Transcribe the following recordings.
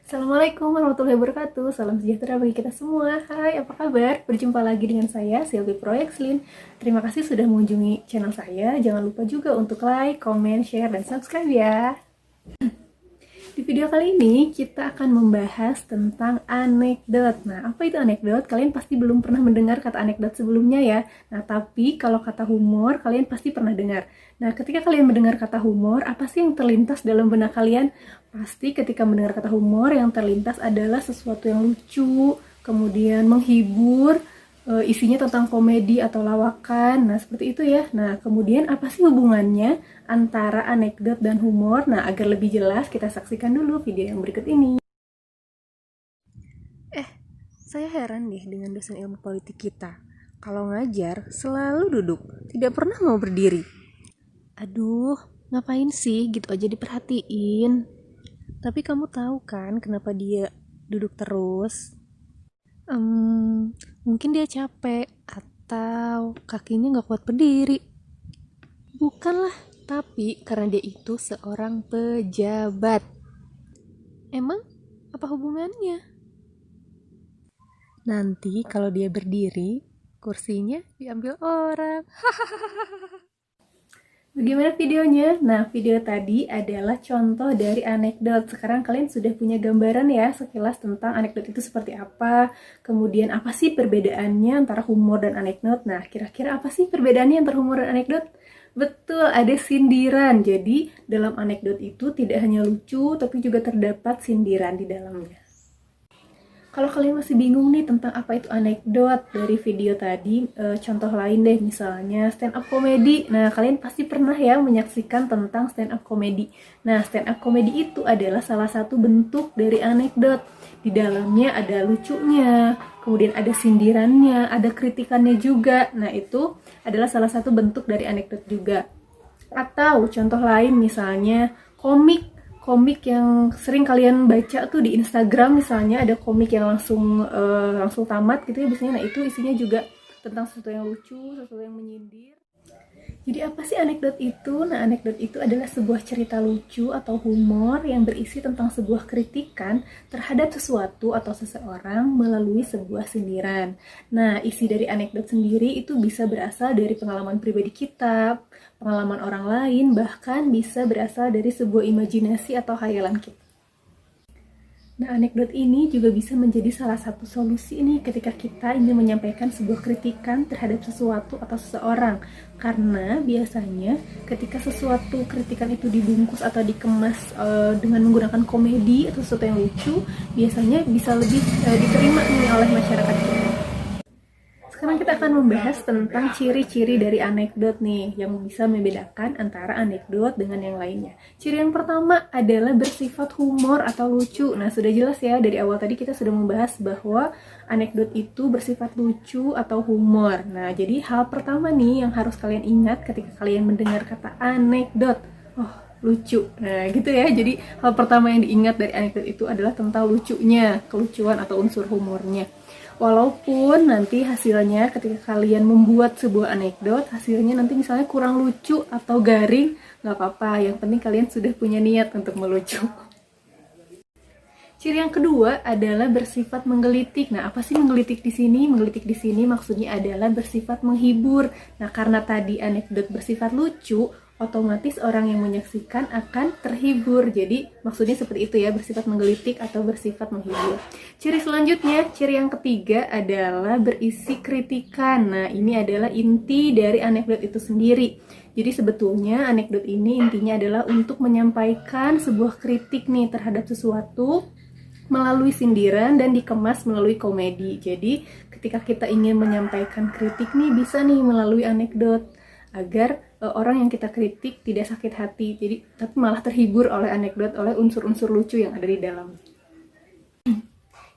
Assalamualaikum warahmatullahi wabarakatuh. Salam sejahtera bagi kita semua. Hai, apa kabar? Berjumpa lagi dengan saya, Silvi Proyekslin. Terima kasih sudah mengunjungi channel saya. Jangan lupa juga untuk like, comment, share, dan subscribe ya. Di video kali ini kita akan membahas tentang anekdot. Nah, apa itu anekdot? Kalian pasti belum pernah mendengar kata anekdot sebelumnya ya. Nah, tapi kalau kata humor kalian pasti pernah dengar. Nah, ketika kalian mendengar kata humor, apa sih yang terlintas dalam benak kalian? Pasti ketika mendengar kata humor yang terlintas adalah sesuatu yang lucu, kemudian menghibur, isinya tentang komedi atau lawakan. Nah, seperti itu ya. Nah, kemudian apa sih hubungannya antara anekdot dan humor? Nah, agar lebih jelas kita saksikan dulu video yang berikut ini. Saya heran deh dengan dosen ilmu politik kita. Kalau ngajar, selalu duduk, tidak pernah mau berdiri. Aduh, ngapain sih gitu aja diperhatiin? Tapi kamu tahu kan kenapa dia duduk terus? Mungkin dia capek atau kakinya nggak kuat berdiri. Bukanlah, tapi karena dia itu seorang pejabat. Emang apa hubungannya? Nanti kalau dia berdiri, kursinya diambil orang. Bagaimana videonya? Nah, video tadi adalah contoh dari anekdot. Sekarang kalian sudah punya gambaran ya sekilas tentang anekdot itu seperti apa. Kemudian apa sih perbedaannya antara humor dan anekdot? Nah, kira-kira apa sih perbedaannya antara humor dan anekdot? Betul, ada sindiran. Jadi, dalam anekdot itu tidak hanya lucu, tapi juga terdapat sindiran di dalamnya. Kalau kalian masih bingung nih tentang apa itu anekdot dari video tadi, contoh lain deh misalnya stand up comedy. Nah, kalian pasti pernah ya menyaksikan tentang stand up comedy. Nah, stand up comedy itu adalah salah satu bentuk dari anekdot. Di dalamnya ada lucunya, kemudian ada sindirannya, ada kritikannya juga. Nah, itu adalah salah satu bentuk dari anekdot juga. Atau contoh lain misalnya komik yang sering kalian baca tuh di Instagram, misalnya ada komik yang langsung tamat gitu ya biasanya. Nah, itu isinya juga tentang sesuatu yang lucu, sesuatu yang menyindir. Jadi apa sih anekdot itu? Nah, anekdot itu adalah sebuah cerita lucu atau humor yang berisi tentang sebuah kritikan terhadap sesuatu atau seseorang melalui sebuah sindiran. Nah, isi dari anekdot sendiri itu bisa berasal dari pengalaman pribadi kita, pengalaman orang lain, bahkan bisa berasal dari sebuah imajinasi atau khayalan kita. Nah, anekdot ini juga bisa menjadi salah satu solusi nih ketika kita ingin menyampaikan sebuah kritikan terhadap sesuatu atau seseorang. Karena biasanya ketika sesuatu kritikan itu dibungkus atau dikemas dengan menggunakan komedi atau sesuatu yang lucu, biasanya bisa lebih diterima nih oleh masyarakat kita. Sekarang kita akan membahas tentang ciri-ciri dari anekdot nih, yang bisa membedakan antara anekdot dengan yang lainnya. Ciri yang pertama adalah bersifat humor atau lucu. Nah, sudah jelas ya, dari awal tadi kita sudah membahas bahwa anekdot itu bersifat lucu atau humor. Nah, jadi hal pertama nih yang harus kalian ingat ketika kalian mendengar kata anekdot. Oh, lucu. Nah, gitu ya. Jadi hal pertama yang diingat dari anekdot itu adalah tentang lucunya, kelucuan atau unsur humornya. Walaupun nanti hasilnya ketika kalian membuat sebuah anekdot, hasilnya nanti misalnya kurang lucu atau garing, nggak apa-apa. Yang penting kalian sudah punya niat untuk melucu. Ciri yang kedua adalah bersifat menggelitik. Nah, apa sih menggelitik di sini? Menggelitik di sini maksudnya adalah bersifat menghibur. Nah, karena tadi anekdot bersifat lucu, otomatis orang yang menyaksikan akan terhibur. Jadi maksudnya seperti itu ya, bersifat menggelitik atau bersifat menghibur. Ciri selanjutnya, ciri yang ketiga adalah berisi kritikan. Nah, ini adalah inti dari anekdot itu sendiri. Jadi sebetulnya anekdot ini intinya adalah untuk menyampaikan sebuah kritik nih terhadap sesuatu melalui sindiran dan dikemas melalui komedi. Jadi ketika kita ingin menyampaikan kritik nih, bisa nih melalui anekdot agar orang yang kita kritik tidak sakit hati, jadi tapi malah terhibur oleh anekdot, oleh unsur-unsur lucu yang ada di dalam.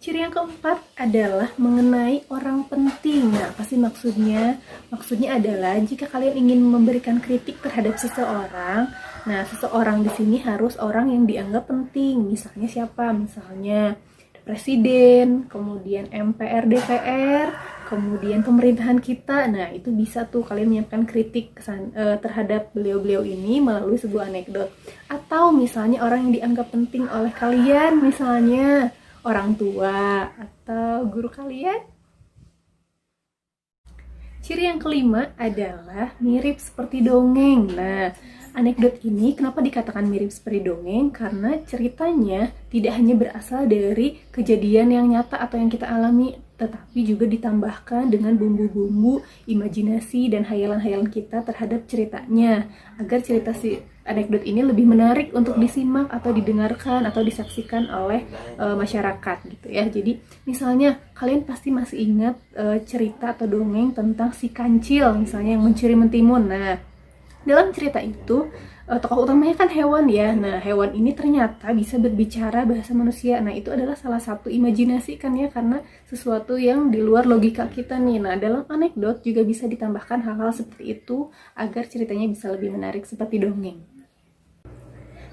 Ciri yang keempat adalah mengenai orang penting. Nah, apa sih maksudnya? Maksudnya adalah jika kalian ingin memberikan kritik terhadap seseorang, nah seseorang di sini harus orang yang dianggap penting. Misalnya siapa? Misalnya presiden, kemudian MPR, DPR, kemudian pemerintahan kita. Nah, itu bisa tuh kalian menyiapkan kritik terhadap beliau-beliau ini melalui sebuah anekdot. Atau misalnya orang yang dianggap penting oleh kalian, misalnya orang tua atau guru kalian. Ciri yang kelima adalah mirip seperti dongeng. Nah, anekdot ini kenapa dikatakan mirip seperti dongeng? Karena ceritanya tidak hanya berasal dari kejadian yang nyata atau yang kita alami, tetapi juga ditambahkan dengan bumbu-bumbu imajinasi dan hayalan-hayalan kita terhadap ceritanya, agar cerita si anekdot ini lebih menarik untuk disimak atau didengarkan atau disaksikan oleh masyarakat gitu ya. Jadi misalnya kalian pasti masih ingat cerita atau dongeng tentang si kancil misalnya yang mencuri mentimun. Nah, dalam cerita itu tokoh utamanya kan hewan ya. Nah, hewan ini ternyata bisa berbicara bahasa manusia. Nah, itu adalah salah satu imajinasi kan ya, karena sesuatu yang di luar logika kita nih. Nah, dalam anekdot juga bisa ditambahkan hal-hal seperti itu agar ceritanya bisa lebih menarik seperti dongeng.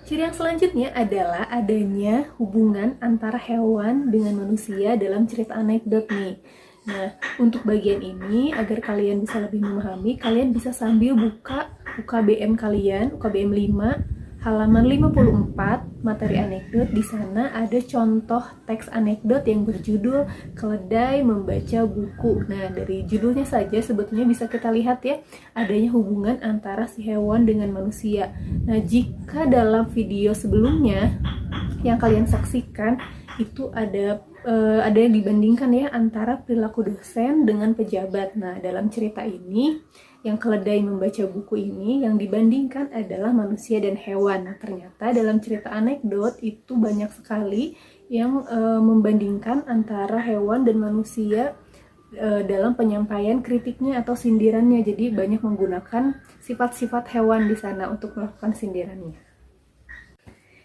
Ciri yang selanjutnya adalah adanya hubungan antara hewan dengan manusia dalam cerita anekdot nih. Nah, untuk bagian ini agar kalian bisa lebih memahami, kalian bisa sambil buka UKBM kalian, UKBM 5, halaman 54, materi anekdot. Di sana ada contoh teks anekdot yang berjudul Keledai Membaca Buku. Nah, dari judulnya saja sebetulnya bisa kita lihat ya, adanya hubungan antara si hewan dengan manusia. Nah, jika dalam video sebelumnya yang kalian saksikan itu ada yang dibandingkan ya antara perilaku dosen dengan pejabat. Nah, dalam cerita ini yang keledai membaca buku ini yang dibandingkan adalah manusia dan hewan. Nah, ternyata dalam cerita anekdot itu banyak sekali yang membandingkan antara hewan dan manusia dalam penyampaian kritiknya atau sindirannya. Jadi banyak menggunakan sifat-sifat hewan di sana untuk melakukan sindirannya.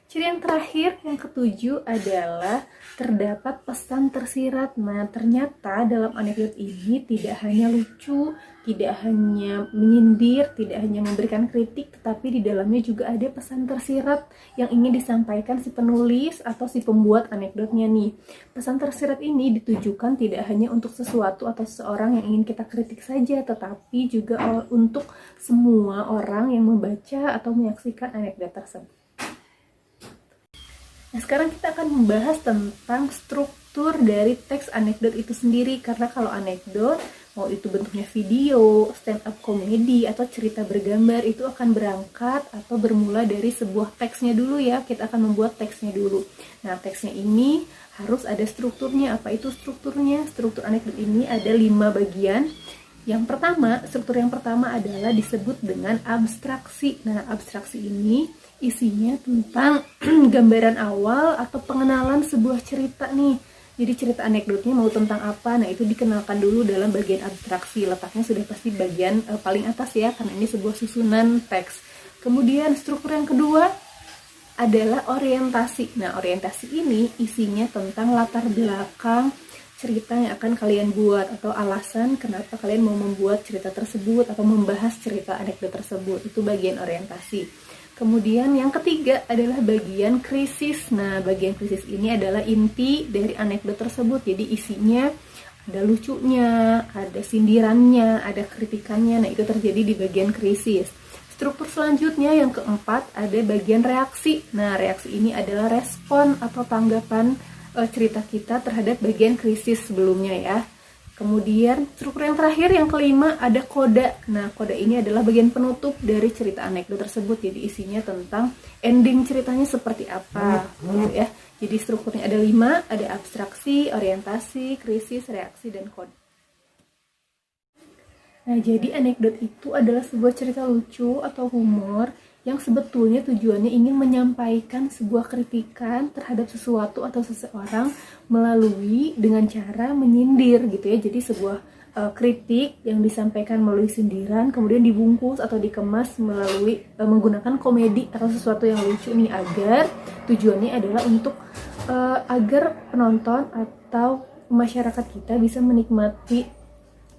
Ciri yang terakhir, yang ketujuh adalah terdapat pesan tersirat. Nah, ternyata dalam anekdot ini tidak hanya lucu, tidak hanya menyindir, tidak hanya memberikan kritik, tetapi di dalamnya juga ada pesan tersirat yang ingin disampaikan si penulis atau si pembuat anekdotnya nih. Pesan tersirat ini ditujukan tidak hanya untuk sesuatu atau seseorang yang ingin kita kritik saja, tetapi juga untuk semua orang yang membaca atau menyaksikan anekdot tersebut. Nah, sekarang kita akan membahas tentang struktur dari teks anekdot itu sendiri. Karena kalau anekdot, mau itu bentuknya video, stand up comedy, atau cerita bergambar, itu akan berangkat atau bermula dari sebuah teksnya dulu ya. Kita akan membuat teksnya dulu. Nah, teksnya ini harus ada strukturnya. Apa itu strukturnya? Struktur anekdot ini ada 5 bagian. Struktur yang pertama adalah disebut dengan abstraksi. Nah, abstraksi ini isinya tentang gambaran awal atau pengenalan sebuah cerita nih. Jadi cerita anekdotnya mau tentang apa, nah itu dikenalkan dulu dalam bagian abstraksi. Letaknya sudah pasti bagian paling atas ya, karena ini sebuah susunan teks. Kemudian struktur yang kedua adalah orientasi. Nah, orientasi ini isinya tentang latar belakang cerita yang akan kalian buat atau alasan kenapa kalian mau membuat cerita tersebut atau membahas cerita anekdot tersebut. Itu bagian orientasi. Kemudian yang ketiga adalah bagian krisis. Nah, bagian krisis ini adalah inti dari anekdot tersebut. Jadi isinya ada lucunya, ada sindirannya, ada kritikannya. Nah, itu terjadi di bagian krisis. Struktur selanjutnya yang keempat ada bagian reaksi. Nah, reaksi ini adalah respon atau tanggapan cerita kita terhadap bagian krisis sebelumnya ya. Kemudian struktur yang terakhir, yang kelima, ada koda. Nah, koda ini adalah bagian penutup dari cerita anekdot tersebut. Jadi isinya tentang ending ceritanya seperti apa gitu ya. Jadi strukturnya ada 5, ada abstraksi, orientasi, krisis, reaksi, dan koda. Nah, jadi anekdot itu adalah sebuah cerita lucu atau humor yang sebetulnya tujuannya ingin menyampaikan sebuah kritikan terhadap sesuatu atau seseorang melalui dengan cara menyindir gitu ya. Jadi sebuah kritik yang disampaikan melalui sindiran kemudian dibungkus atau dikemas melalui menggunakan komedi atau sesuatu yang lucu nih, agar tujuannya adalah untuk agar penonton atau masyarakat kita bisa menikmati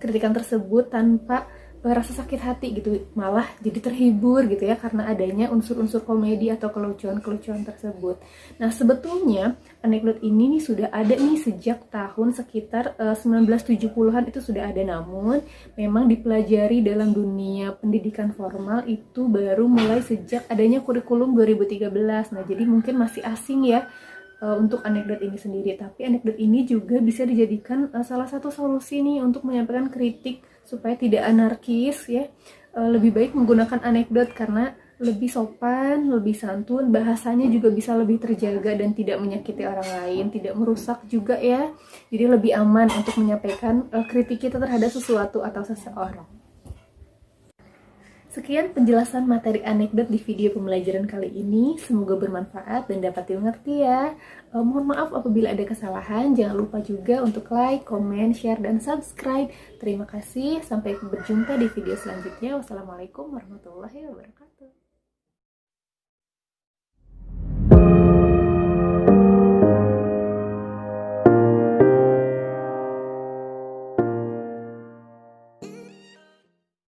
kritikan tersebut tanpa rasa sakit hati gitu, malah jadi terhibur gitu ya karena adanya unsur-unsur komedi atau kelucuan-kelucuan tersebut. Nah, sebetulnya anekdot ini nih sudah ada nih sejak tahun sekitar 1970-an itu sudah ada, namun memang dipelajari dalam dunia pendidikan formal itu baru mulai sejak adanya kurikulum 2013. Nah, jadi mungkin masih asing ya untuk anekdot ini sendiri, tapi anekdot ini juga bisa dijadikan salah satu solusi nih untuk menyampaikan kritik supaya tidak anarkis ya. Lebih baik menggunakan anekdot karena lebih sopan, lebih santun, bahasanya juga bisa lebih terjaga dan tidak menyakiti orang lain, tidak merusak juga ya. Jadi lebih aman untuk menyampaikan kritik kita terhadap sesuatu atau seseorang. Sekian penjelasan materi anekdot di video pembelajaran kali ini. Semoga bermanfaat dan dapat dimengerti ya. Mohon maaf apabila ada kesalahan. Jangan lupa juga untuk like, comment, share, dan subscribe. Terima kasih. Sampai berjumpa di video selanjutnya. Wassalamualaikum warahmatullahi wabarakatuh.